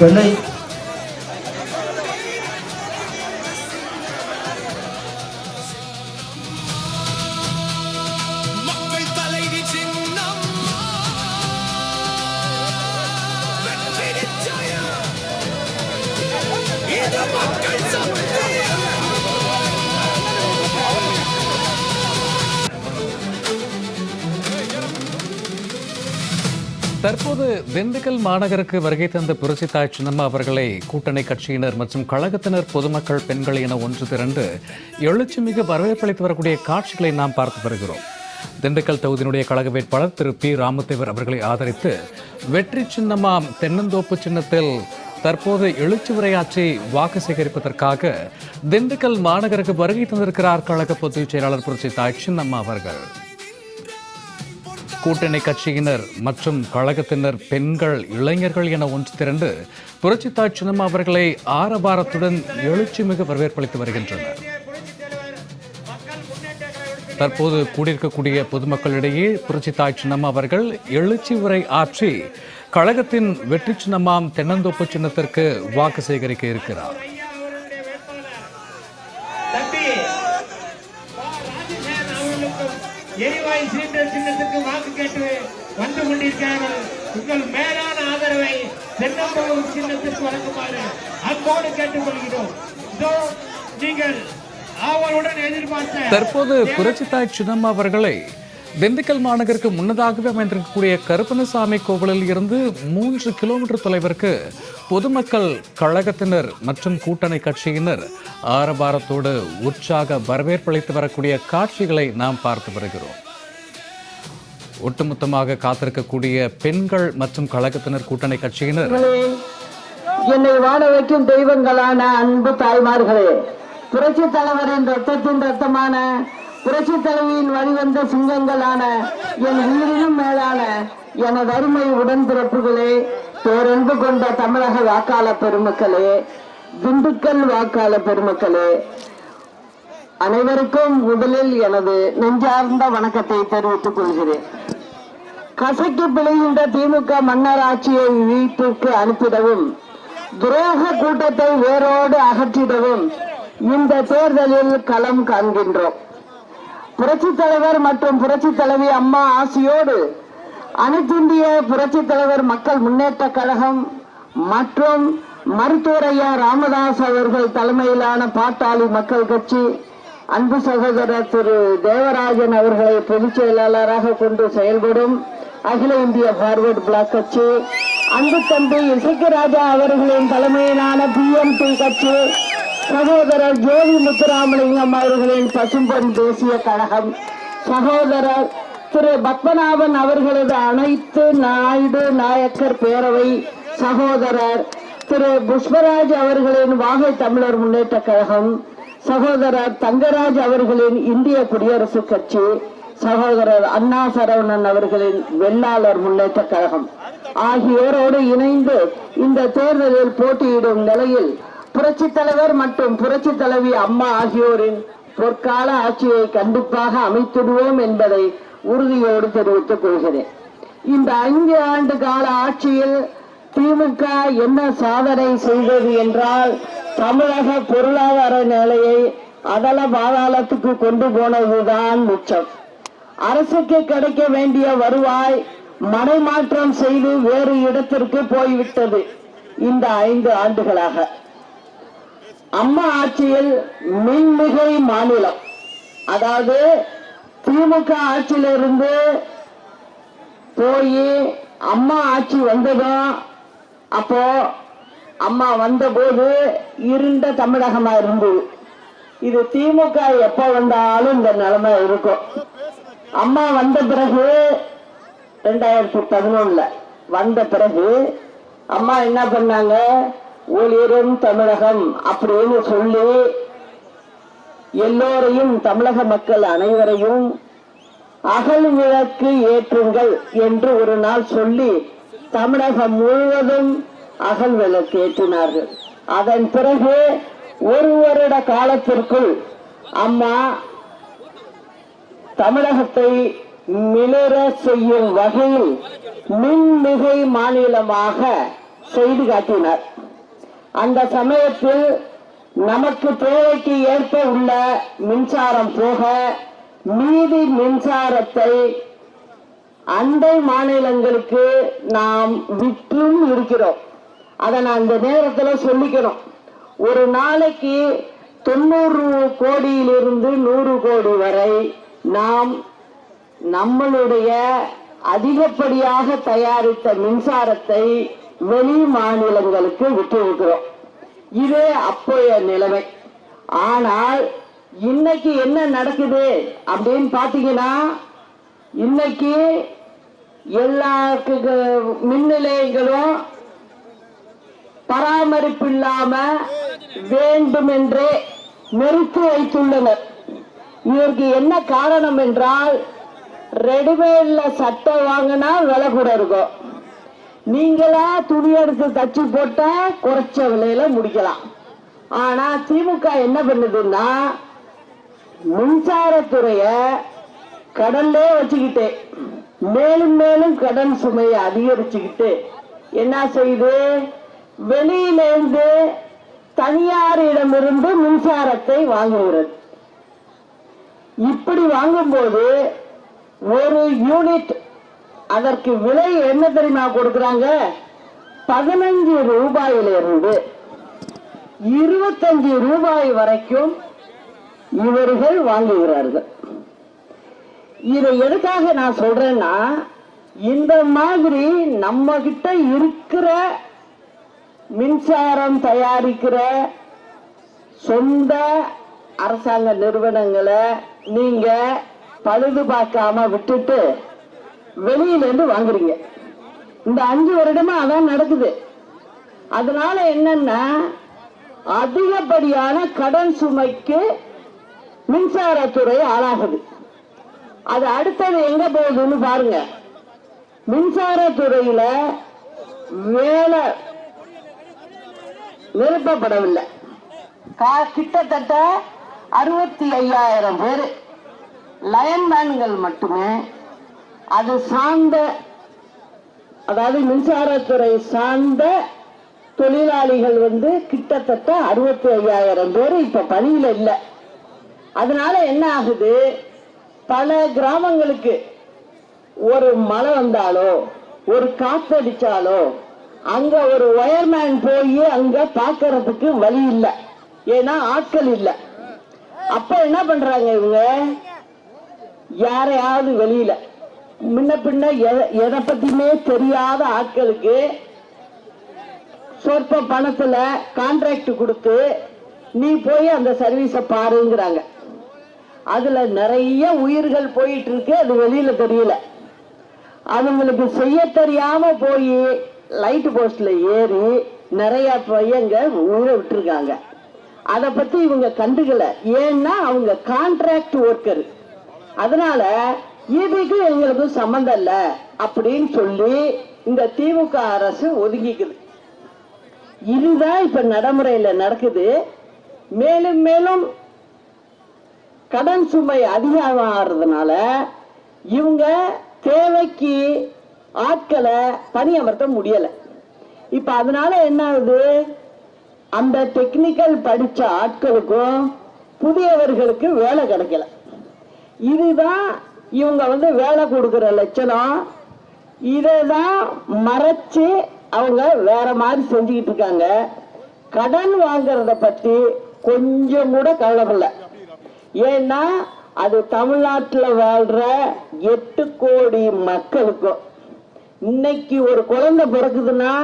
வெள்ளை தற்போது திண்டுக்கல் மாநகருக்கு வருகை தந்த புரட்சித்தாய் சின்னம்மா அவர்களை கூட்டணி கட்சியினர் மற்றும் கழகத்தினர் பொதுமக்கள் பெண்கள் என ஒன்று திரண்டு எழுச்சிமிகு வரவேற்பளித்து வரக்கூடிய காட்சிகளை நாம் பார்த்து வருகிறோம். திண்டுக்கல் தொகுதியினுடைய கழக வேட்பாளர் திரு பி ராமதேவர் அவர்களை ஆதரித்து வெற்றி சின்னம்மா தென்னந்தோப்பு சின்னத்தில் தற்போது எழுச்சி உரையாற்றி வாக்கு சேகரிப்பதற்காக திண்டுக்கல் மாநகருக்கு வருகை தந்திருக்கிறார் கழக பொதுச் செயலாளர் புரட்சித்தாய் சின்னம்மா அவர்கள். கூட்டணி கட்சியினர் மற்றும் கழகத்தினர் பெண்கள் இளைஞர்கள் என ஒன்று திரண்டு புரட்சித்தாய் சின்னம்மா அவர்களை ஆரவாரத்துடன் எழுச்சிமிகு வரவேற்பளித்து வருகின்றனர். தற்போது கூடியிருக்கக்கூடிய பொதுமக்களிடையே புரட்சித்தாய் சின்னம்மா அவர்கள் எழுச்சி உரை ஆற்றி கழகத்தின் வெற்றி சின்னமாம் தென்னந்தோப்பு சின்னத்திற்கு வாக்கு சேகரிக்க இருக்கிறார். எரிவாயு சிலிண்டர் சின்னத்துக்கு வாக்கு கேட்டு வந்து கொண்டிருக்கிறார்கள். உங்கள் மேலான ஆதரவை தென்னந்தோப்பு சின்னத்திற்கு வழங்குமாறு அன்போடு கேட்டுக்கொள்கிறோம். நீங்கள் ஆவலுடன் எதிர்பார்த்த தற்போது புரட்சித்தாய் சின்னம்மா அவர்களை திண்டுக்கல் மாநகருக்கு முன்னதாகவே அமைந்திருக்கக்கூடிய கருப்பணசாமி கோவிலில் இருந்து 3 கிலோமீட்டர் தொலைவிற்கு பொதுமக்கள் கழகத்தினர் மற்றும் கூட்டணி கட்சியினர் ஆரவாரத்தோடு உற்சாக வரவேற்பளித்து வரக்கூடிய காட்சிகளை நாம் பார்த்து வருகிறோம். ஒட்டுமொத்தமாக காத்திருக்கக்கூடிய பெண்கள் மற்றும் கழகத்தினர் கூட்டணி கட்சியினர் என்னை வாழ வைக்கும் தெய்வங்களான அன்பு தாய்மார்களே, புரட்சி தலைவரின் ரத்தத்தின் ரத்தமான புரட்சி தலைவியின் வழிவந்த சிங்கங்களான என் உயிரினும் மேலான எனது அருமை உடன்பிறப்புகளே, பேரன்பு கொண்ட தமிழக வாக்காளர் பெருமக்களே, திண்டுக்கல் வாக்காளர் பெருமக்களே, அனைவருக்கும் முதலில் எனது நெஞ்சார்ந்த வணக்கத்தை தெரிவித்துக் கொள்கிறேன். கசைக்கு பிழைகின்ற திமுக மன்னர் ஆட்சியை வீட்டிற்கு அனுப்பிடவும் துரோக கூட்டத்தை வேரோடு அகற்றிடவும் இந்த தேர்தலில் களம் காண்கின்றோம். புரட்சி தலைவர் மற்றும் புரட்சி தலைவி அம்மா ஆசியோடு அனைத்திந்திய புரட்சி தலைவர் மக்கள் முன்னேற்ற கழகம் மற்றும் மருத்துவர் ஐயா ராமதாஸ் அவர்கள் தலைமையிலான பாட்டாளி மக்கள் கட்சி, அன்பு சகோதரர் திரு தேவராஜன் அவர்களை பொதுச் செயலாளராக கொண்டு செயல்படும் அகில இந்திய பார்வர்டு பிளாக் கட்சி, அன்பு தம்பி இசைக்கராஜா அவர்களின் தலைமையிலான PMT கட்சி, சகோதரர் ஜோதி முத்துராமலிங்கம் அவர்களின் பசும்பொன் தேசிய கழகம், சகோதரர் திரு பத்மநாபன் அவர்களது அனைத்து நாயுடு நாயக்கர் பேரவை, சகோதரர் திரு புஷ்பராஜ் அவர்களின் வாகை தமிழர் முன்னேற்ற கழகம், சகோதரர் தங்கராஜ் அவர்களின் இந்திய குடியரசு கட்சி, சகோதரர் அண்ணா சரவணன் அவர்களின் வெள்ளாளர் முன்னேற்ற கழகம் ஆகியோரோடு இணைந்து இந்த தேர்தலில் போட்டியிடும் நிலையில் புரட்சி தலைவர் மற்றும் புரட்சி தலைவி அம்மா ஆகியோரின் பொற்கால ஆட்சியை கண்டிப்பாக அமைத்திடுவோம் என்பதை உறுதியோடு தெரிவித்துக் கொள்கிறேன். இந்த 5 ஆண்டு கால ஆட்சியில் திமுக என்ன சாதனை செய்தது என்றால், தமிழக பொருளாதார நிலையை அதல பாதாளத்துக்கு கொண்டு போனதுதான் மிச்சம். அரசுக்கு கிடைக்க வேண்டிய வருவாய் மனைமாற்றம் செய்து வேறு இடத்திற்கு போய்விட்டது. இந்த 5 ஆண்டுகளாக அம்மா ஆட்சியில் மின்மிகை மாநிலம், அதாவது திமுக ஆட்சியிலிருந்து போய் அம்மா ஆட்சி வந்ததும், அப்போ அம்மா வந்தபோது இருண்ட தமிழகமா இருந்தது. இது திமுக எப்ப வந்தாலும் இந்த நிலைமை இருக்கும். அம்மா வந்த பிறகு 2011 வந்த பிறகு அம்மா என்ன பண்ணாங்க, ஒளிரும் தமிழகம் அப்படின்னு சொல்லி எல்லோரையும், தமிழக மக்கள் அனைவரையும் அகல் விளக்கு ஏற்றுங்கள் என்று ஒரு நாள் சொல்லி தமிழகம் முழுவதும் அகல் விளக்கு ஏற்றினார்கள். அதன் பிறகு 1 வருட காலத்திற்குள் அம்மா தமிழகத்தை மிளிர செய்யும் வகையில் மின்மிகை மாநிலமாக செய்து காட்டினார். அந்த சமயத்தில் நமக்கு தேவைக்கு ஏற்ப உள்ள மின்சாரம் போக மீதி மின்சாரத்தை அண்டை மாநிலங்களுக்கு நாம் விற்றும் இருக்கிறோம். அதை நான் இந்த நேரத்தில் சொல்லிக்கிறோம். ஒரு நாளைக்கு 90 கோடியிலிருந்து 100 கோடி வரை நாம் நம்மளுடைய அதிகப்படியாக தயாரித்த மின்சாரத்தை வெளி மாநிலங்களுக்கு விட்டிருக்கிறோம். இது அப்போதைய நிலைமை. ஆனால் இன்னைக்கு என்ன நடக்குது அப்படின்னு பாத்தீங்கன்னா, இன்னைக்கு எல்லா மின் நிலையங்களும் பராமரிப்பு இல்லாம வேண்டுமென்றே நிறுத்தி வைத்துள்ளனர். இதற்கு என்ன காரணம் என்றால், ரெடிமேட்ல சட்டை வாங்கினா விலை கூட இருக்கும். நீங்களா துணி எடுத்து தச்சு போட்டா குறைச்ச விலையில முடிக்கலாம். ஆனா திமுக என்ன பண்ணுதுன்னா, மின்சாரத்துறைய கடல்ல வச்சுக்கிட்டு மேலும் மேலும் கடன் சுமையை அதிகரிச்சுக்கிட்டு என்ன செய்யுது, வெளியிலிருந்து தனியாரிடமிருந்து மின்சாரத்தை வாங்குகிறது. இப்படி வாங்கும்போது ஒரு யூனிட் அதற்கு விலை என்ன தெரியுமா கொடுக்கிறாங்க, 15 ரூபாயிலிருந்து 25 ரூபாய் வரைக்கும் இவர்கள் வாங்குகிறார்கள். இதை எதுக்காக நான் சொல்றேன்னா, இந்த மாதிரி நம்ம கிட்ட இருக்கிற மின்சாரம் தயாரிக்கிற சொந்த அரசாங்க நிறுவனங்களை நீங்க பழுது பார்க்காம விட்டுட்டு வெளியிலிருந்து வாங்குறீங்க. இந்த 5 வருடமா அதான் நடக்குது. அதனால என்னன்னா, அதிகப்படியான கடன் சுமைக்கு மின்சாரத்துறை ஆளாகுது. அது அடுத்தது எங்க போகுதுன்னு பாருங்க. மின்சாரத்துறையில வேலை நிரப்பப்படவில்லை. கிட்டத்தட்ட 65,000 பேர் லயன்மேன்கள் மட்டுமே அது சார்ந்த, அதாவது மின்சாரத்துறை சார்ந்த தொழிலாளிகள் கிட்டத்தட்ட 65,000 பேர் இப்ப பணியில இல்லை. அதனால என்ன ஆகுது, பல கிராமங்களுக்கு ஒரு மழை வந்தாலோ ஒரு காத்தடிச்சாலோ அங்க ஒரு ஒயர்மேன் போய் அங்க பாக்கிறதுக்கு வழி இல்லை, ஏன்னா ஆட்கள் இல்லை. அப்ப என்ன பண்றாங்க இவங்க, யாரையாவது வெளியில முன்ன பின்ன எதை பத்தியுமே தெரியாத ஆட்களுக்கு சொற்ப பணத்துல கான்ட்ராக்ட் கொடுத்து நீ போய் அந்த சர்வீஸ பாருங்கிறாங்க. அதுல நிறைய உயிர்கள் போயிட்டு இருக்கு, அது வெளியில தெரியல. அவங்களுக்கு செய்ய தெரியாம போய் லைட் போஸ்ட்ல ஏறி நிறைய பையங்க உயிரை விட்டுருக்காங்க. அதை பத்தி இவங்க கண்டுக்கல, ஏன்னா அவங்க கான்ட்ராக்ட் ஒர்க்கர். அதனால இதுக்கு எங்களுக்கு சம்பந்தம் இல்ல அப்படின்னு சொல்லி இந்த திமுக அரசு ஒதுங்கிக்குது. இதுதான் இப்ப நடைமுறையில நடக்குது. மேலும் மேலும் கடன் சுமை அதிகமாகிறதுனால இவங்க தேவைக்கு ஆட்களை பணியமர்த்த முடியல. இப்ப அதனால என்ன ஆகுது, அந்த டெக்னிக்கல் படிச்ச ஆட்களுக்கும் புதியவர்களுக்கு வேலை கிடைக்கல. இதுதான் இவங்க வேலை கொடுக்கிற லட்சணம். இதான் மறைச்சு அவங்க வேற மாதிரி செஞ்சுக்கிட்டு இருக்காங்க. கடன் வாங்கறத பத்தி கொஞ்சம் கூட கவலைப்படல. ஏன்னா அது தமிழ்நாட்டில் வாழ்ற 8 கோடி மக்களுக்கும். இன்னைக்கு ஒரு குழந்தை பிறக்குதுன்னா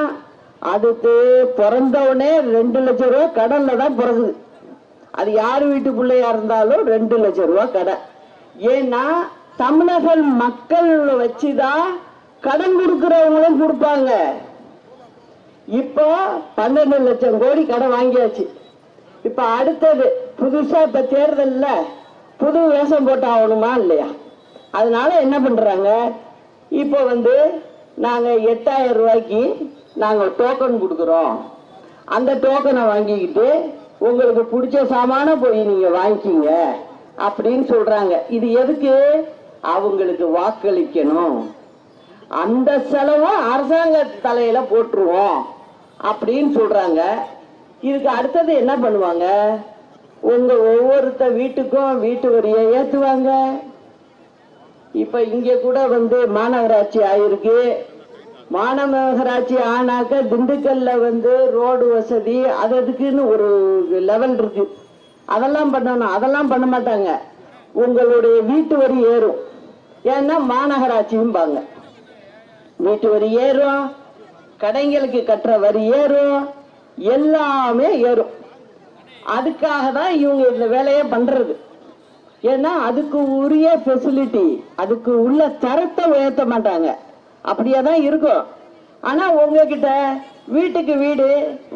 அதுக்கு பிறந்தவனே 2 லட்சம் ரூபாய் கடன்ல தான் பிறகுது. அது யார் வீட்டு பிள்ளையா இருந்தாலும் 2 லட்சம் ரூபாய் கடன். ஏன்னா தமிழக மக்கள் வச்சுதான் கடன் கொடுக்கிறவங்களும் கொடுப்பாங்க. இப்போ 12 லட்சம் கோடி கடன் வாங்கியாச்சு. இப்ப அடுத்தது புதுசா இப்ப தேர்தல்ல புது வேஷம் போட்டு ஆகணுமா இல்லையா? அதனால என்ன பண்றாங்க, இப்போ நாங்க 8,000 ரூபாய்க்கு நாங்க டோக்கன் கொடுக்கிறோம். அந்த டோக்கனை வாங்கிக்கிட்டு உங்களுக்கு பிடிச்ச சாமான போய் நீங்க வாங்கிக்கிங்க அப்படின்னு சொல்றாங்க. இது எதுக்கு? அவங்களுக்கு வாக்களிக்கணும். அந்த செலவை அரசாங்க தலையில போட்டுருவோம் அப்படின்னு சொல்றாங்க. இதுக்கு அடுத்தது என்ன பண்ணுவாங்க? உங்க ஒவ்வொருத்த வீட்டுக்கும் வீட்டு வரியை ஏத்துவாங்க. இப்ப இங்க கூட மாநகராட்சி ஆயிருக்கு. மாநகராட்சி ஆனாக்க திண்டுக்கல்ல ரோடு வசதி அதுக்குன்னு ஒரு லெவல் இருக்கு. அதெல்லாம் பண்ணணும். அதெல்லாம் பண்ண மாட்டாங்க. உங்களுடைய வீட்டு வரி ஏறும். ஏன்னா மாநகராட்சியும் பாங்க வீட்டு வரி ஏறும், கடைங்களுக்கு கட்டுற வரி ஏறும், எல்லாமே ஏறும். அதுக்காக தான் இவங்க இந்த வேலையை பண்றது. ஏன்னா அதுக்கு உரிய ஃபெசிலிட்டி, அதுக்கு உள்ள தரத்தை உயர்த்த மாட்டாங்க. அப்படியே தான் இருக்கும். ஆனா உங்ககிட்ட வீட்டுக்கு வீடு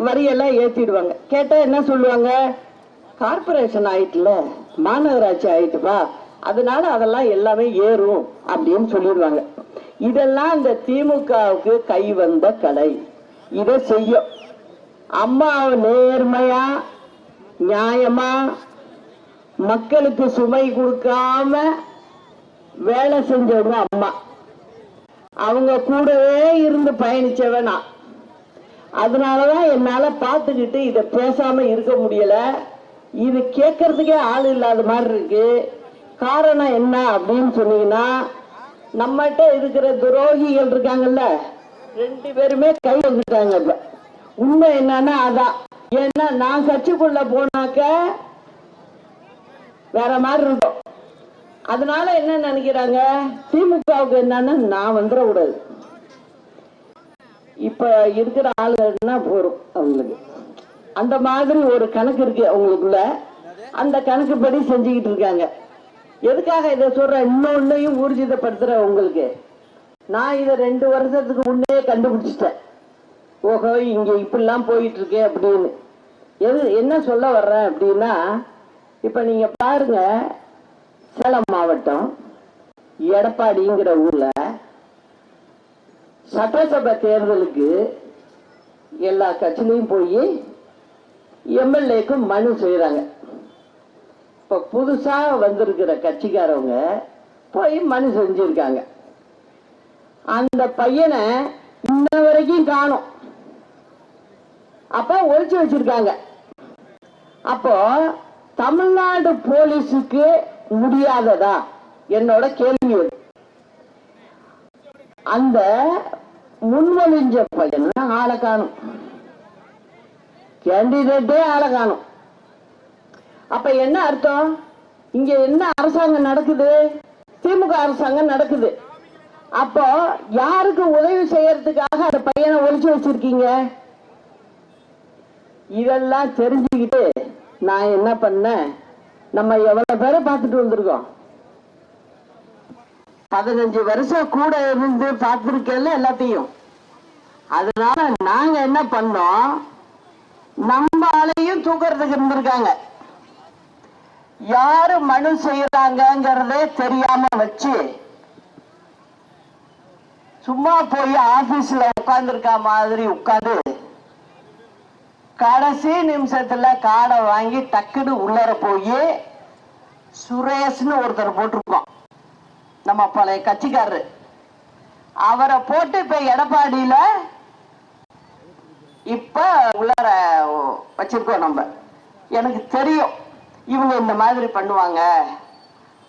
வரியெல்லாம் ஏத்திடுவாங்க. கேட்டா என்ன சொல்லுவாங்க? கார்பரேஷன் ஆயிட்டுல, மாநகராட்சி ஆயிட்டுப்பா, அதனால அதெல்லாம் எல்லாமே ஏறும் அப்படின்னு சொல்லிடுவாங்க. இதெல்லாம் இந்த திமுகவுக்கு கை வந்த கலை. இதை செய்யும். அம்மா நேர்மையா நியாயமா மக்களுக்கு சுமை கொடுக்காம வேலை செஞ்சவங்க அம்மா. அவங்க கூடவே இருந்து பயணிச்சவனா. அதனாலதான் என்னால பார்த்துக்கிட்டு இதை பேசாம இருக்க முடியல. இது கேட்கறதுக்கே ஆள் இல்லாத மாதிரி இருக்கு. காரணம் என்ன அப்படின்னு சொன்னீங்கன்னா, நம்மகிட்ட இருக்கிற துரோகிகள் இருக்காங்கல்ல, 2 பேருமே கை வந்துட்டாங்க. உண்மை என்னன்னா அதான். ஏன்னா நான் கட்சிக்குள்ள போனாக்க வேற மாதிரி இருக்கும். அதனால என்ன நினைக்கிறாங்க, திமுகவுக்கு என்னன்னா நான் வந்துடக்கூடாது. இப்ப இருக்கிற ஆளுங்கன்னா போறோம் அவங்களுக்கு. அந்த மாதிரி ஒரு கணக்கு இருக்கு அவங்களுக்குள்ள. அந்த கணக்குப்படி செஞ்சுக்கிட்டு இருக்காங்க. எதுக்காக இதை சொல்ற? இன்னொன்னையும் ஊர்ஜிதப்படுத்துற உங்களுக்கு. நான் இதை 2 வருஷத்துக்கு முன்னே கண்டுபிடிச்சிட்டேன். ஓஹோ, இங்க இப்படிலாம் போயிட்டு இருக்கே அப்படின்னு. என்ன சொல்ல வர்றேன் அப்படின்னா, இப்ப நீங்க பாருங்க, சேலம் மாவட்டம் எடப்பாடிங்கிற ஊர்ல சட்டசபை தேர்தலுக்கு எல்லா கட்சியிலையும் போய் எம்எல்ஏக்கு மனு செய்யறாங்க. இப்ப புதுசா வந்திருக்கிற கட்சிக்காரவங்க போய் மனு செஞ்சிருக்காங்க. அந்த பையனை இன்ன வரைக்கும் காணும். அப்ப ஒழிச்சு வச்சிருக்காங்க. அப்போ தமிழ்நாடு போலீஸுக்கு முடியாததா? என்னோட கேள்வி. அந்த முன்மொழிஞ்ச பையன் ஆளை காணும், கேண்டிடேட்டே ஆளை காணும். அப்ப என்ன அர்த்தம்? இங்க என்ன அரசாங்கம் நடக்குது? திமுக அரசாங்கம் நடக்குது. அப்போ யாருக்கு உதவி செய்யறதுக்காக அந்த பையனை ஒழிச்சு வச்சிருக்கீங்க? இதெல்லாம் தெரிஞ்சுக்கிட்டு நான் என்ன பண்ணேன், நம்ம எவ்வளவு பேரை பார்த்துட்டு வந்திருக்கோம். 15 வருஷம் கூட இருந்து பார்த்திருக்கேன்ல எல்லாத்தையும். அதனால நாங்க என்ன பண்ணோம், நம்ம ஆளையும் தூக்குறதுக்கு இருந்திருக்காங்க. யாரு மனு செய்யறாங்கிறதே தெரியாம வச்சு சும்மா போய் ஆபீஸ்ல உட்கார்ந்துருக்க மாதிரி உட்கார்ந்து கடைசி நிமிஷத்துல காடை வாங்கி டக்குன்னு உள்ளர போய் சுரேஷ்னு ஒருத்தர் போட்டிருக்கோம், நம்ம பழைய கட்சிக்காரரு. அவரை போட்டு இப்ப எடப்பாடியில இப்ப உள்ளர வச்சிருக்கோம் நம்ம. எனக்கு தெரியும் இவங்க இந்த மாதிரி பண்ணுவாங்க.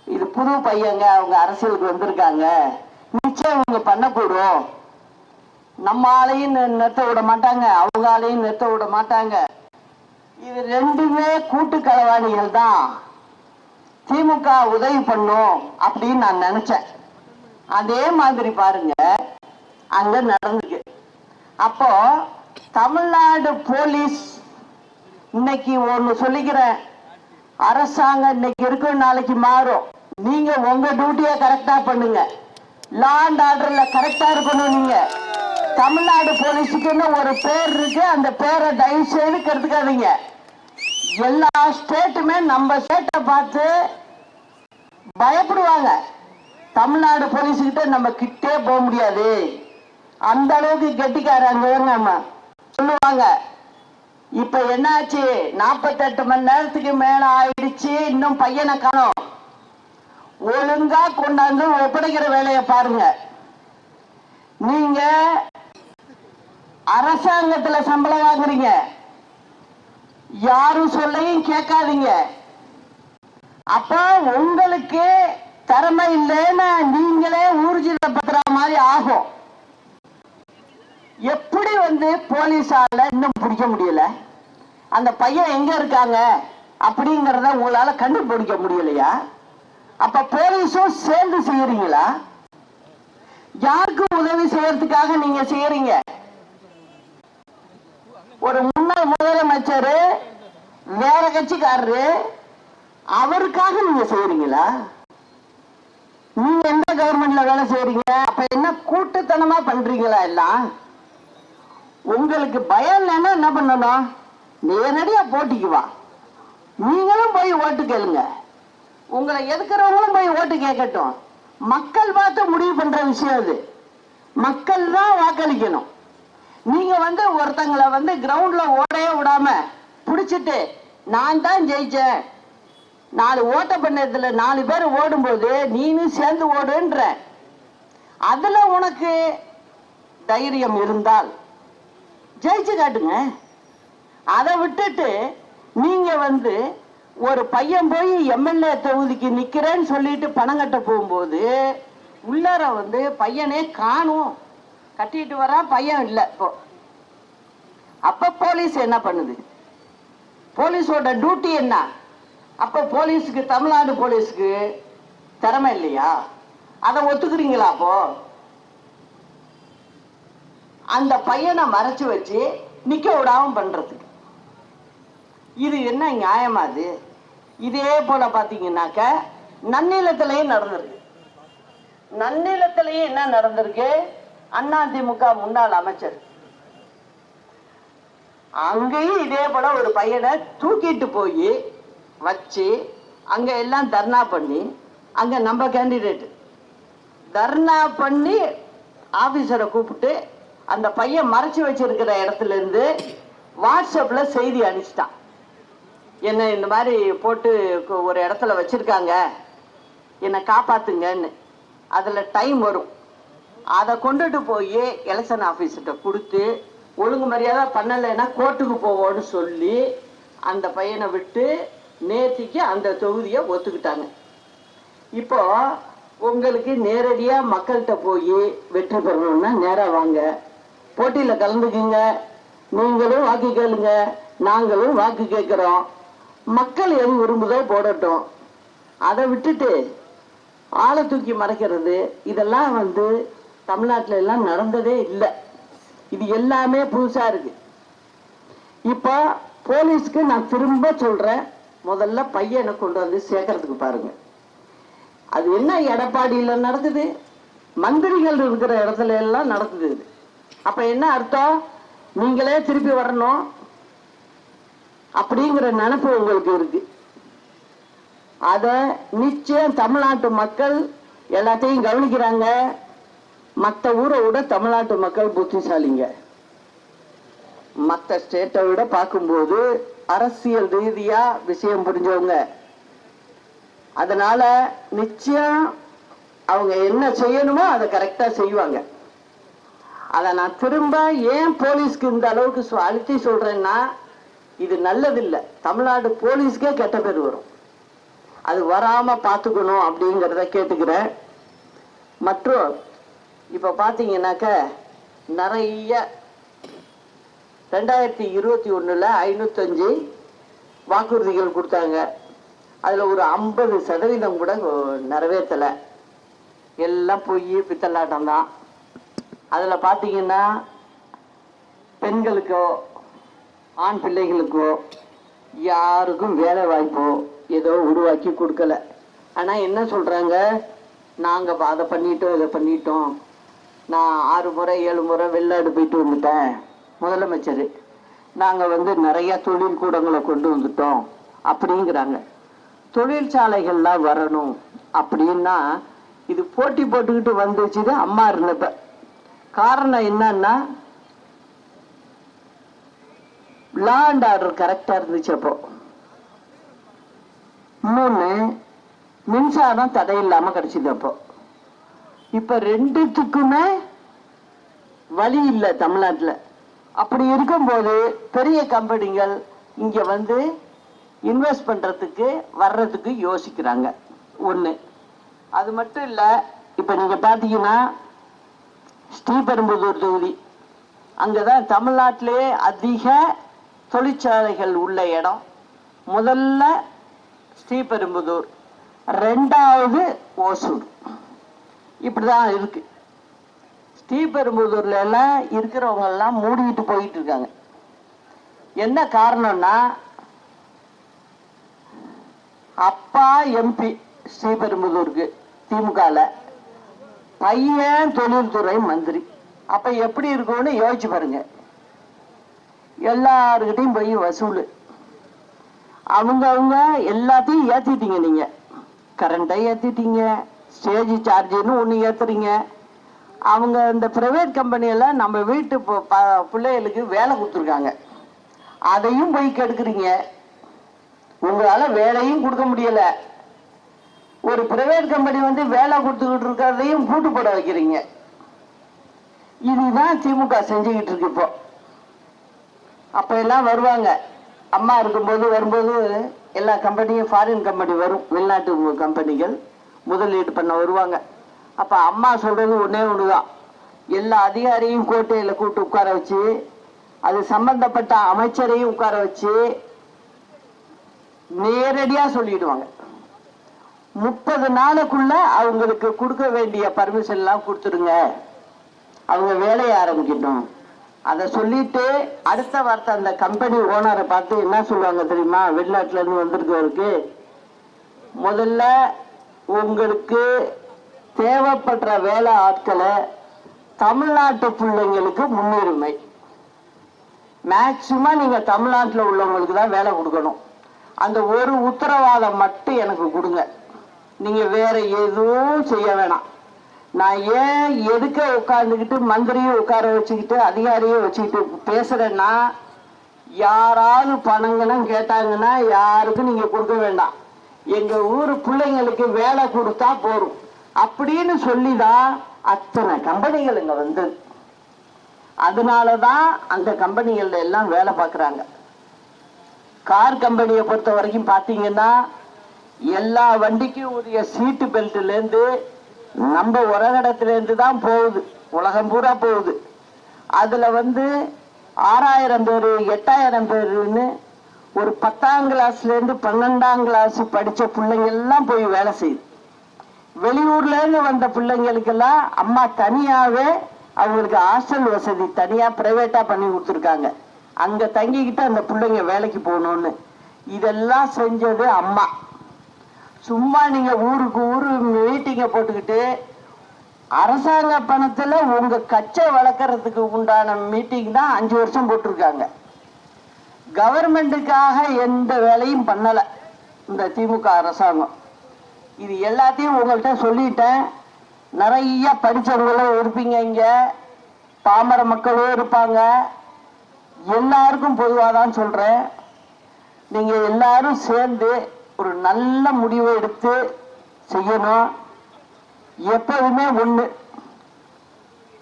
இது புது பையங்க, அவங்க அரசியலுக்கு வந்திருக்காங்க, நிச்சயம் இவங்க பண்ணக்கூடும். நம்ம ஆளையும் நிறுத்த விட மாட்டாங்க, அவங்க ஆளையும் நிறுத்த விட மாட்டாங்க. இது 2மே கூட்டு களவாணிகள் தான். திமுக உதவி பண்ணும் அப்படின்னு நான் நினைச்சேன். அதே மாதிரி பாருங்க அங்க நடந்துருக்கு. அப்போ தமிழ்நாடு போலீஸ் இன்னைக்கு ஒண்ணு சொல்லிக்கிறேன், அரசாங்கம் இன்னைக்கு இருக்கும், நாளைக்கு மாறும். நீங்க உங்க டியூட்டியை கரெக்டா பண்ணுங்க. லா அண்ட் ஆர்டர்ல கரெக்டா இருக்கணும். நீங்க தமிழ்நாடு போலீஸுக்குன்னு ஒரு பேர் இருக்கு, அந்த பேரை தயவு செய்து கெடுத்துக்காதீங்க. எல்லா ஸ்டேட்டுமே நம்ம ஸ்டேட்டை பார்த்து பயப்படுவாங்க. தமிழ்நாடு போலீஸுக்கிட்ட நம்ம கிட்டே போக முடியாது, அந்த அளவுக்கு கெட்டிக்காரங்க சொல்லுவாங்க. இப்ப என்னாச்சு, 48 மணி நேரத்துக்கு மேல ஆயிடுச்சு, இன்னும் பையனை காணோம். ஒழுங்கா கொண்டாந்து ஒப்படைக்கிற வேலையை பாருங்க. நீங்க அரசாங்கத்துல சம்பளம் வாங்குறீங்க, யாரும் சொல்லையும் கேட்காதீங்க. அப்ப உங்களுக்கு திறமை இல்லைன்னு நீங்களே ஊர்ஜிதப்படுத்துற மாதிரி ஆகும். எப்படி போலீஸால இன்னும் பிடிக்க முடியல, அந்த பையன் எங்க இருக்காங்க அப்படிங்கறத உங்களால கண்டுபிடிக்க முடியலையா? அப்ப போலீஸும் சேர்ந்து செய்யறீங்களா? யாருக்கு உதவி செய்யறதுக்காக நீங்க செய்யறீங்க? ஒரு முன்னாள் முதலமைச்சர் வேற கட்சிக்காரரு, அவருக்காக நீங்க செய்யறீங்களா? நீங்க எந்த கவர்மெண்ட்ல வேலை செய்யறீங்க? அப்ப என்ன கூட்டுத்தனமா பண்றீங்களா? எல்லாம் உங்களுக்கு பயம் இல்லைன்னா என்ன பண்ணணும்? நேரடியா போட்டிக்கு வா, நீங்களும் போய் ஓட்டு கேளுங்க, உங்களை எதுக்குறவங்களும் போய் ஓட்டு கேட்கட்டும். மக்கள் பார்த்து முடிவு பண்ற விஷயம் அது. மக்கள் தான் வாக்களிக்கணும். நீங்க ஒருத்தங்களை கிரவுண்ட்ல ஓடையே விடாம பிடிச்சிட்டு நான் தான் ஜெயிச்சேன், 4 ஓட்ட பண்ணதுல 4 பேர் ஓடும்போது நீனும் சேர்ந்து ஓடுன்ற, அதுல உனக்கு தைரியம் இருந்தால் ஜெயிச்சு காட்டுங்க. அதை விட்டுட்டு நீங்க ஒரு பையன் போய் எம்எல்ஏ தொகுதிக்கு நிக்கிறேன்னு சொல்லிட்டு பணம் கட்ட போகும்போது உள்ளார பையனே காணும், கட்டிட்டு வரா பையன் இல்லை. இப்போ அப்ப போலீஸ் என்ன பண்ணுது? போலீஸோட டியூட்டி என்ன? அப்ப போலீஸுக்கு, தமிழ்நாடு போலீஸுக்கு திறமை இல்லையா? அதை ஒத்துக்கிறீங்களா? அப்போ அந்த பையனை மறைச்சு வச்சு நிக்க விடாம பண்றதுக்கு இது என்ன நியாயமா? அது இதே போல பாத்தீங்கன்னாக்க நன்னிலத்திலையும் நடந்திருக்கு. நன்னிலத்திலையும் என்ன நடந்திருக்கு? அதிமுக முன்னாள் அமைச்சர் அங்கேயும் இதே போல ஒரு பையனை தூக்கிட்டு போய் வச்சு அங்க எல்லாம் தர்ணா பண்ணி, அங்க நம்ம கேண்டிடேட் தர்ணா பண்ணி ஆபீசரை கூப்பிட்டு அந்த பையன் மறைச்சு வச்சிருக்கிற இடத்துல இருந்து வாட்ஸ்அப்ல செய்தி அனுப்பிச்சிட்டான். என்ன இந்த மாதிரி போட்டு ஒரு இடத்துல வச்சிருக்காங்க, என்னை காப்பாத்துங்கன்னு. அதுல டைம் வரும், அதை கொண்டுட்டு போய் எலெக்ஷன் ஆபீஸ்கிட்ட கொடுத்து ஒழுங்கு மரியாதை பண்ணலைன்னா கோர்ட்டுக்கு போவோன்னு சொல்லி அந்த பையனை விட்டு நேத்திக்கு அந்த தொகுதியை ஒத்துக்கிட்டாங்க. இப்போ உங்களுக்கு நேரடியா மக்கள்கிட்ட போய் வெற்றி பெறணும்னா நேரா வாங்க, போட்டியில கலந்துக்குங்க, நீங்களும் வாக்கு கேளுங்க, நாங்களும் வாக்கு கேட்கிறோம், மக்கள் எது விரும்புதோ போடட்டும். அதை விட்டுட்டு ஆளை தூக்கி மறைக்கிறது இதெல்லாம் தமிழ்நாட்டில எல்லாம் நடந்ததே இல்லை. இது எல்லாமே புதுசா இருக்கு. இப்போ போலீஸ்க்கு நான் திரும்ப சொல்றேன், முதல்ல பையனை கொண்டு சேர்க்கறதுக்கு பாருங்க. அது என்ன எடப்பாடியில நடக்குது, மந்திரிகள் இருக்கிற இடத்துல எல்லாம் நடக்குது. அப்ப என்ன அர்த்தம்? நீங்களே திருப்பி வரணும் அப்படிங்கிற நினைப்பு உங்களுக்கு இருக்கு. அத நிச்சயம் தமிழ்நாட்டு மக்கள் எல்லாத்தையும் கவனிக்கிறாங்க. மற்ற ஊரை விட தமிழ்நாட்டு மக்கள் புத்திசாலிங்க. மற்ற ஸ்டேட்டை விட பார்க்கும்போது அரசியல் ரீதியா விஷயம் புரிஞ்சவங்க. அதனால நிச்சயம் அவங்க என்ன செய்யணுமோ அதை கரெக்டா செய்வாங்க. அதை நான் திரும்ப ஏன் போலீஸ்க்கு இந்த அளவுக்கு அழுத்தி சொல்றேன்னா, இது நல்லதில்லை. தமிழ்நாடு போலீஸ்க்கே கெட்ட பேர் வரும். அது வராம பார்த்துக்கணும் அப்படிங்கிறத கேட்டுக்கிறேன். மற்றும் இப்ப பாத்தீங்கன்னாக்க நிறைய 2021 505 வாக்குறுதிகள் கொடுத்தாங்க. அதுல ஒரு 50% கூட நிறைவேற்றல. எல்லாம் போய் பித்தலாட்டம் தான். அதுல பாத்தீங்கன்னா பெண்களுக்கோ ஆண் பிள்ளைகளுக்கோ யாருக்கும் வேலை வாய்ப்போ ஏதோ உருவாக்கி கொடுக்கல. ஆனா என்ன சொல்றாங்க, நாங்க அதை பண்ணிட்டோம் இதை பண்ணிட்டோம், நான் 6 முறை 7 முறை வெளிநாடு போயிட்டு வந்துட்டேன் முதலமைச்சர், நாங்க நிறைய தொழில் கூடங்களை கொண்டு வந்துட்டோம் அப்படிங்கிறாங்க. தொழிற்சாலைகள்லாம் வரணும் அப்படின்னா இது போட்டி போட்டுக்கிட்டு வந்துச்சு அம்மா இருந்தப்ப. காரணம் என்னன்னா லா அண்ட் ஆர்டர் கரெக்டா இருந்துச்சு. அப்போ இன்னொன்னு மின்சாரம் தடை இல்லாம கிடைச்சது. அப்போ இப்ப ரெண்டுத்துக்குமே வழி இல்லை தமிழ்நாட்டுல. அப்படி இருக்கும்போது பெரிய கம்பெனிகள் இங்க வந்து இன்வெஸ்ட் பண்றதுக்கு வர்றதுக்கு யோசிக்கிறாங்க. ஒண்ணு. அது மட்டும் இல்ல, இப்ப நீங்க பாத்தீங்கன்னா ஸ்ரீபெரும்புதூர் தொகுதி, அங்கதான் தமிழ்நாட்டிலேயே அதிக தொழிற்சாலைகள் உள்ள இடம். முதல்ல ஸ்ரீபெரும்புதூர், ரெண்டாவது ஓசூர், இப்படிதான் இருக்கு. ஸ்ரீபெரும்புதூர்ல எல்லாம் இருக்கிறவங்க எல்லாம் மூடிட்டு போயிட்டு இருக்காங்க. என்ன காரணம்னா, அப்பா எம்பி ஸ்ரீபெரும்புதூருக்கு திமுகல, பையன் தொழில்துறை மந்திரி. அப்ப எப்படி இருக்கும்னு யோசிச்சு பாருங்க. எல்லாருக்கிட்டையும் போய் வசூல், அவங்க எல்லாத்தையும் ஏத்திட்டீங்க. நீங்க கரண்டை ஏத்திட்டீங்க, ஸ்டேஜ் சார்ஜ்னு ஒண்ணு ஏத்துறீங்க. அவங்க இந்த பிரைவேட் கம்பெனி எல்லாம் நம்ம வீட்டு பிள்ளைகளுக்கு வேலை கொடுத்துருக்காங்க, அதையும் போய் கெடுக்குறீங்க. உங்களால வேலையும் கொடுக்க முடியல. ஒரு பிரைவேட் கம்பெனி வந்து வேலை கொடுத்துக்கிட்டு இருக்கிறதையும் பூட்டு போட வைக்கிறீங்க. இதுதான் திமுக செஞ்சுக்கிட்டு இருக்கு இப்போ. அப்ப எல்லாம் வருவாங்க, அம்மா இருக்கும்போது வரும்போது எல்லா கம்பெனியும் ஃபாரின் கம்பெனி வரும், வெளிநாட்டு கம்பெனிகள் முதலீடு பண்ண வருவாங்க. அப்ப அம்மா சொல்றது ஒன்னே ஒண்ணுதான், எல்லா அதிகாரியும் கோட்டையில கூட்டு உட்கார வச்சு, அது சம்பந்தப்பட்ட அமைச்சரையும் உட்கார வச்சு நேரடியா சொல்லிடுவாங்க. 30 நாளுக்குள்ள அவங்களுக்கு கொடுக்க வேண்டிய பர்மிஷன் எல்லாம் கொடுத்துருங்க, அவங்க வேலையை ஆரம்பிக்கட்டும். அதை சொல்லிட்டு அடுத்த வார்த்தை அந்த கம்பெனி ஓனரை பார்த்து என்ன சொல்லுவாங்க தெரியுமா? வெளிநாட்டுல இருந்து வந்திருக்கவருக்கு, முதல்ல உங்களுக்கு தேவைப்படுற வேலை ஆட்களை தமிழ்நாட்டு பிள்ளைங்களுக்கு முன்னுரிமை, மேக்சிமம் நீங்க தமிழ்நாட்டில் உள்ளவங்களுக்கு தான் வேலை கொடுக்கணும். அந்த ஒரு உத்தரவாதம் மட்டும் எனக்கு கொடுங்க, நீங்க வேற எதுவும் செய்ய வேணாம். நான் ஏன் எதுக்க உட்கார்ந்துக்கிட்டு மந்திரியும் உட்கார வச்சுக்கிட்டு அதிகாரியும் வச்சுக்கிட்டு பேசுறேன்னா, யாராவது பணங்களும் கேட்டாங்கன்னா யாருக்கும் நீங்க கொடுக்க வேண்டாம், எங்க ஊரு பிள்ளைங்களுக்கு வேலை கொடுத்தா போரும் அப்படின்னு சொல்லிதான் அத்தனை கம்பெனிகள் இங்க வந்தது. அதனாலதான் அந்த கம்பெனிகள்ல எல்லாம் வேலை பார்க்கறாங்க. கார் கம்பெனியை பொறுத்த வரைக்கும் பாத்தீங்கன்னா, எல்லா வண்டிக்கும் உரிய சீட்டு பெல்ட்ல இருந்து நம்ம உலகத்துல இருந்து தான் போகுது, உலகம் பூரா போகுது. அதுல வந்து 6000 பேரு 8000 பேருன்னு ஒரு 10ஆம் கிளாஸ்ல இருந்து 12ஆம் கிளாஸ் படிச்ச பிள்ளைங்க எல்லாம் போய் வேலை செய்யுது. வெளியூர்ல இருந்து வந்த பிள்ளைங்களுக்கெல்லாம் அம்மா தனியாவே அவங்களுக்கு ஹாஸ்டல் வசதி தனியா பிரைவேட்டா பண்ணி கொடுத்துருக்காங்க. அங்க தங்கிக்கிட்டு அந்த பிள்ளைங்க வேலைக்கு போகணும்னு. இதெல்லாம் செஞ்சது அம்மா. சும்மா நீங்க ஊருக்கு ஊரு மீட்டிங்க போட்டுக்கிட்டு அரசாங்க பணத்துல உங்க கச்சை வளர்க்கறதுக்கு உண்டான மீட்டிங் தான் 5 வருஷம் போட்டிருக்காங்க. கவர்மெண்ட்டுக்காக எந்த வேலையும் பண்ணல இந்த திமுக அரசாங்கம். இது எல்லாத்தையும் உங்கள்கிட்ட சொல்லிட்டேன். நிறைய படிச்சவங்களும் இருப்பீங்க, இங்க பாமர மக்களும் இருப்பாங்க. எல்லாருக்கும் பொதுவாதான் சொல்றேன், நீங்க எல்லாரும் சேர்ந்து ஒரு நல்ல முடிவை எடுத்து செய்யணும். எப்போதுமே ஒண்ணு,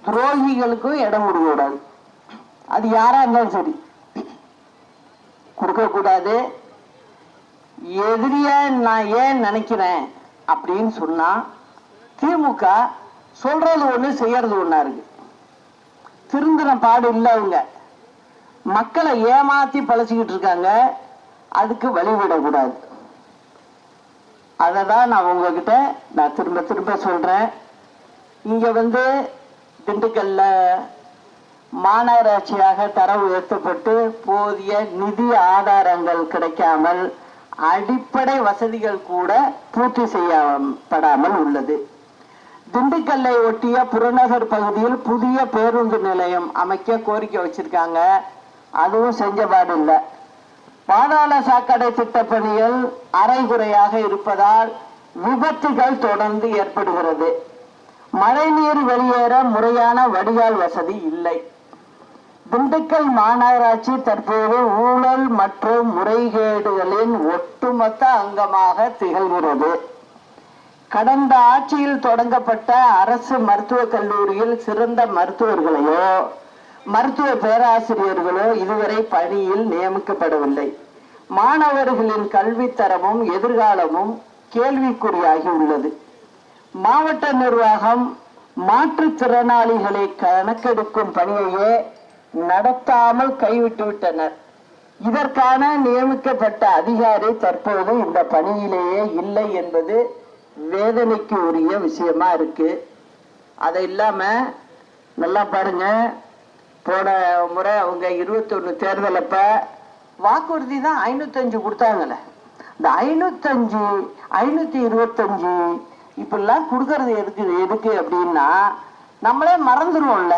துரோகிகளுக்கும் இடம் கொடுக்க கூடாது. அது யாரா இருந்தாலும் சரி கொடுக்க கூடாது. எதிரிய நான் ஏன் நினைக்கிறேன் அப்படின்னு சொன்னா, திமுக சொல்றது ஒண்ணு செய்யறது ஒண்ணா இருக்கு. திருந்தின பாடு இல்லை. அவங்க மக்களை ஏமாத்தி பழச்சிக்கிட்டு இருக்காங்க, அதுக்கு வழிவிடக்கூடாது. அததான் நான் உங்ககிட்ட நான் திரும்ப திரும்ப சொல்றேன். இங்க வந்து திண்டுக்கல்ல மாநகராட்சியாக தரம் உயர்த்தப்பட்டு போதிய நிதி ஆதாரங்கள் கிடைக்காமல் அடிப்படை வசதிகள் கூட பூர்த்தி செய்யப்படாமல் உள்ளது. திண்டுக்கல்லை ஒட்டிய புறநகர் பகுதியில் புதிய பேருந்து நிலையம் அமைக்க கோரிக்கை வச்சிருக்காங்க, அதுவும் செஞ்சபாடு இல்லை. பாதாள சாக்கடை திட்டப்பணிகள் அரைகுறையாக இருப்பதால் விபத்துகள் தொடர்ந்து ஏற்படுகிறது. மழைநீர் வெளியேற முறையான வடிகால் வசதி இல்லை. திண்டுக்கல் மாநகராட்சி தற்போது ஊழல் மற்றும் முறைகேடுகளின் ஒட்டுமொத்த அங்கமாக திகழ்கிறது. கடந்த ஆட்சியில் தொடங்கப்பட்ட அரசு மருத்துவக் கல்லூரியில் சிறந்த மருத்துவர்களையோ மருத்துவ பேராசிரியர்களோ இதுவரை பணியில் நியமிக்கப்படவில்லை. மாணவர்களின் கல்வித்தரமும் எதிர்காலமும் கேள்விக்குறியாகி உள்ளது. மாவட்ட நிர்வாகம் மாற்றுத்திறனாளிகளை கணக்கெடுக்கும் பணியையே நடத்தாமல் கைவிட்டுவிட்டனர். இதற்கான நியமிக்கப்பட்ட அதிகாரி தற்போது இந்த பணியிலேயே இல்லை என்பது வேதனைக்கு உரிய விஷயமா இருக்கு. அதை இல்லாம நல்லா பாருங்க, போன முறை அவங்க 21 தேர்தல் அப்ப வாக்குறுதி தான் 505 கொடுத்தாங்கல்ல. இந்த 525 இப்பெல்லாம் கொடுக்கறது எதுக்கு அப்படின்னா நம்மளே மறந்துடுவோம்ல,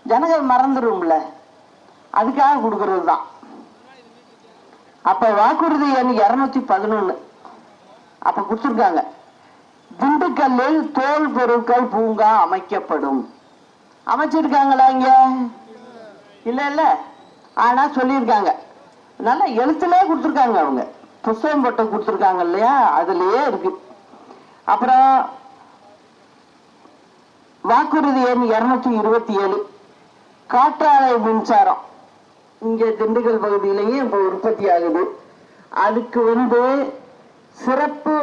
ஜனங்கள் மறந்துடும்ல, அதுக்காக கொடுக்கறது தான். அப்ப வாக்குறுதி எண் 211 அப்ப கொடுத்துருக்காங்க. திண்டுக்கல்லில் தோல் பொருட்கள் பூங்கா அமைக்கப்படும். அமைச்சிருக்காங்களா இங்க? இல்ல இல்ல, ஆனா சொல்லியிருக்காங்க. நல்ல எழுத்துலயே கொடுத்துருக்காங்க, அவங்க புஸ்தகம் போட்டு கொடுத்துருக்காங்க இல்லையா, அதுலயே இருக்கு. அப்புறம் வாக்குறுதி எண் 227 காற்றாலை மின்சாரம் இங்க திண்டுக்கல் பகுதியிலேயே இப்ப உற்பத்தி ஆகுது. அதுக்கு சிறப்பு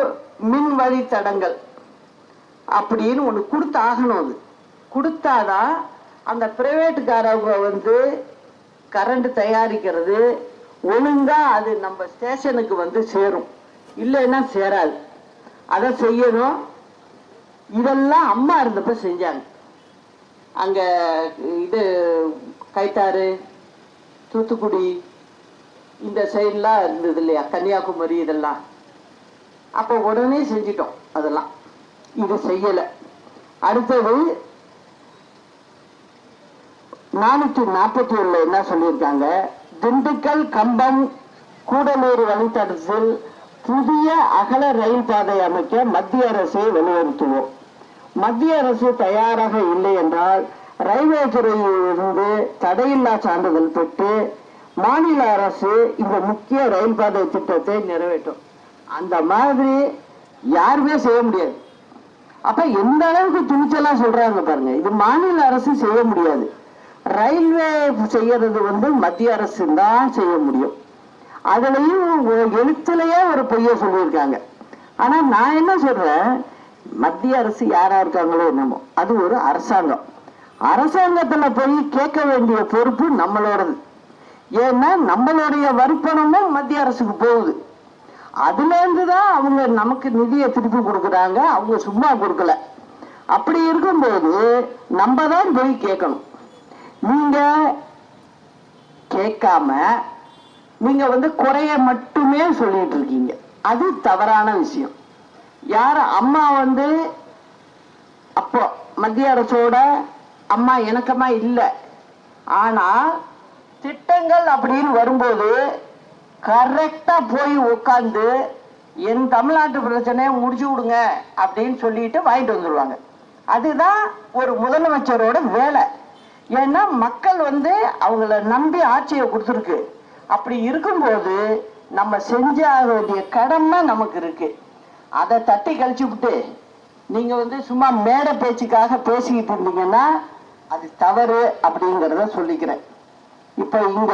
மின் வழித்தடங்கள் அப்படின்னு ஒண்ணு கொடுத்தாகணும். அது கொடுத்தாதான் அந்த பிரைவேட்டுக்காரவங்க கரண்ட் தயாரிக்கிறது ஒழுங்கா அது நம்ம ஸ்டேஷனுக்கு சேரும், இல்லைன்னா சேராது. அதை செய்யணும். இதெல்லாம் அம்மா இருந்தப்ப செஞ்சாங்க. அங்க இது கைத்தாறு, தூத்துக்குடி இந்த சைட்லாம் இருந்தது இல்லையா, கன்னியாகுமரி இதெல்லாம் அப்ப உடனே செஞ்சிட்டோம். அதெல்லாம் இது செய்யல. அடுத்தது 441 என்ன சொல்லியிருக்காங்க, திண்டுக்கல் கம்பம் கூடலூர் வழித்தடத்தில் புதிய அகல ரயில் பாதை அமைக்க மத்திய அரசை வலியுறுத்துவோம். மத்திய அரசு தயாராக இல்லை என்றால் ரயில்வே துறையிலிருந்து தடையில்லா சான்றிதழ் பெற்று மாநில அரசு இந்த முக்கிய ரயில் பாதை திட்டத்தை நிறைவேற்றும். அந்த மாதிரி யாருமே செய்ய முடியாது. அப்ப எந்த அளவுக்கு துணிச்சலா சொல்றாங்க பாருங்க. இது மாநில அரசு செய்ய முடியாது, ரயில்வே செய்யறது மத்திய அரசு தான் செய்ய முடியும். அதுலயும் எழுத்துலயே ஒரு பொய்ய சொல்லியிருக்காங்க. ஆனா நான் என்ன சொல்றேன், மத்திய அரசு யாரா இருக்காங்களோ என்னமோ, அது ஒரு அரசாங்கம். அரசாங்கத்துல போய் கேட்க வேண்டிய பொறுப்பு நம்மளோடது. ஏன்னா நம்மளுடைய வரிப்பணமும் மத்திய அரசுக்கு போகுது. அதுல இருந்துதான் அவங்க நமக்கு நிதியை திருப்பி கொடுக்குறாங்க, அவங்க சும்மா கொடுக்கல. அப்படி இருக்கும்போது நம்ம தான் போய் கேட்கணும். நீங்க கேட்காம நீங்க குறைய மட்டுமே சொல்லிட்டு இருக்கீங்க. அது தவறான விஷயம். யார அம்மா அப்போ மத்திய அரசோட அம்மா இணக்கமா இல்லை. ஆனா திட்டங்கள் அப்படின்னு வரும்போது கரெக்டா போய் உட்கார்ந்து என் தமிழ்நாட்டு பிரச்சனையை முடிச்சு விடுங்க அப்படின்னு சொல்லிட்டு வாங்கிட்டு வந்துடுவாங்க. அதுதான் ஒரு முதலமைச்சரோட வேலை. ஏன்னா மக்கள் அவங்கள நம்பி ஆட்சியை கொடுத்துருக்கு. அப்படி இருக்கும்போது நம்ம செஞ்சாக வேண்டிய கடமை நமக்கு இருக்கு. அதை தட்டி கழிச்சு விட்டு நீங்க சும்மா மேடை பேச்சுக்காக பேசிக்கிட்டு இருந்தீங்கன்னா அது தவறு அப்படிங்கிறத சொல்லிக்கிறேன். இப்ப இங்க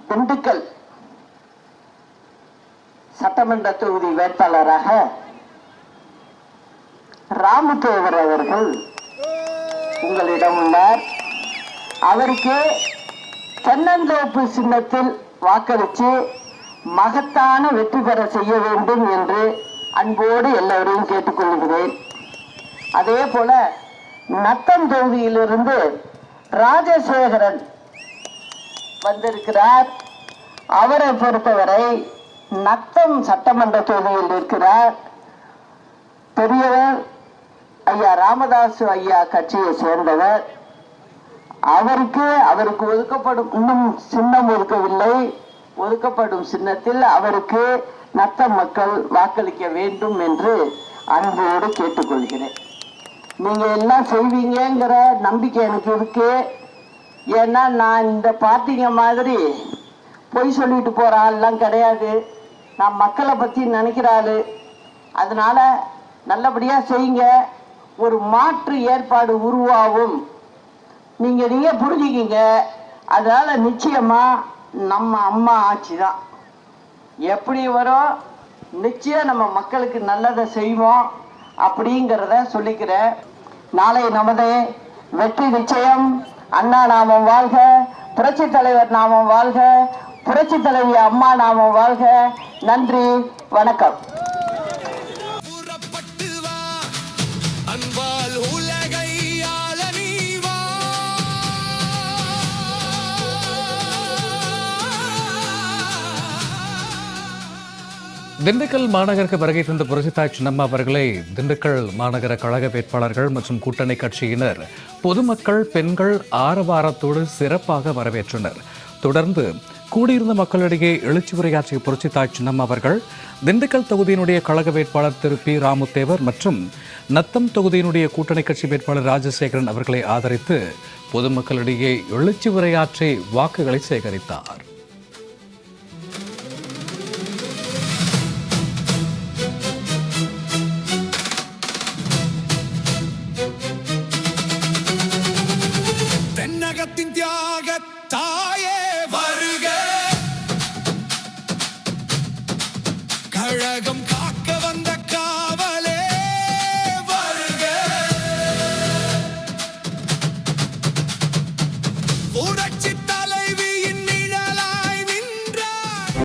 திண்டுக்கல் சட்டமன்ற தொகுதி வேட்பாளராக ராமதேவர் அவர்கள் உங்களிடம் உள்ளார். அவருக்கு தென்னந்தோப்பு சின்னத்தில் வாக்களித்து மகத்தான வெற்றி பெற செய்ய வேண்டும் என்று அன்போடு எல்லோரையும் கேட்டுக்கொள்கிறேன். அதே போல நத்தம் தொகுதியிலிருந்து ராஜசேகரன் வந்திருக்கிறார். அவரை பொறுத்தவரை நத்தம் சட்டமன்ற தொகுதியில் இருக்கிறார். பெரியவர் ஐயா ராமதாசு ஐயா கட்சியை சேர்ந்தவர். அவருக்கு ஒதுக்கப்படும், இன்னும் சின்னம் ஒதுக்கவில்லை, ஒதுக்கப்படும் சின்னத்தில் அவருக்கு நத்தம் மக்கள் வாக்களிக்க வேண்டும் என்று அன்போடு கேட்டுக்கொள்கிறேன். நீங்க எல்லாம் செய்வீங்கிற நம்பிக்கை எனக்கு இருக்கு. ஏன்னா நான் இந்த பார்ட்டிங்க மாதிரி பொய் சொல்லிட்டு போற ஆள்லாம் கிடையாது. நான் மக்களை பத்தி நினைக்கிற ஆளு. அதனால நல்லபடியா செய்யுங்க. ஒரு மாற்று ஏற்பாடு உருவாகும். நீங்க புரிஞ்சுக்கிங்க. அதனால நிச்சயமா நம்ம அம்மா ஆட்சி தான். எப்படி வரும், நிச்சயம் நம்ம மக்களுக்கு நல்லதை செய்வோம் அப்படிங்கிறத சொல்லிக்கிறேன். நாளை நமது வெற்றி நிச்சயம். அண்ணா நாமம் வாழ்க, புரட்சி தலைவர் நாமம் வாழ்க, புரட்சி தலைவி அம்மா நாமம் வாழ்க. நன்றி, வணக்கம். திண்டுக்கல் மாநகருக்கு வருகை தந்த புரட்சித்தாய் சின்னம்மா அவர்களை திண்டுக்கல் மாநகர கழக வேட்பாளர்கள் மற்றும் கூட்டணி கட்சியினர், பொதுமக்கள், பெண்கள் ஆரவாரத்தோடு சிறப்பாக வரவேற்றனர். தொடர்ந்து கூடியிருந்த மக்களிடையே எழுச்சி உரையாற்றிய புரட்சித்தாய் சின்னம்மா அவர்கள் திண்டுக்கல் தொகுதியினுடைய கழக வேட்பாளர் திரு பி ராமுத்தேவர் மற்றும் நத்தம் தொகுதியினுடைய கூட்டணி கட்சி வேட்பாளர் ராஜசேகரன் அவர்களை ஆதரித்து பொதுமக்களிடையே எழுச்சி உரையாற்றி வாக்குகளை சேகரித்தார்.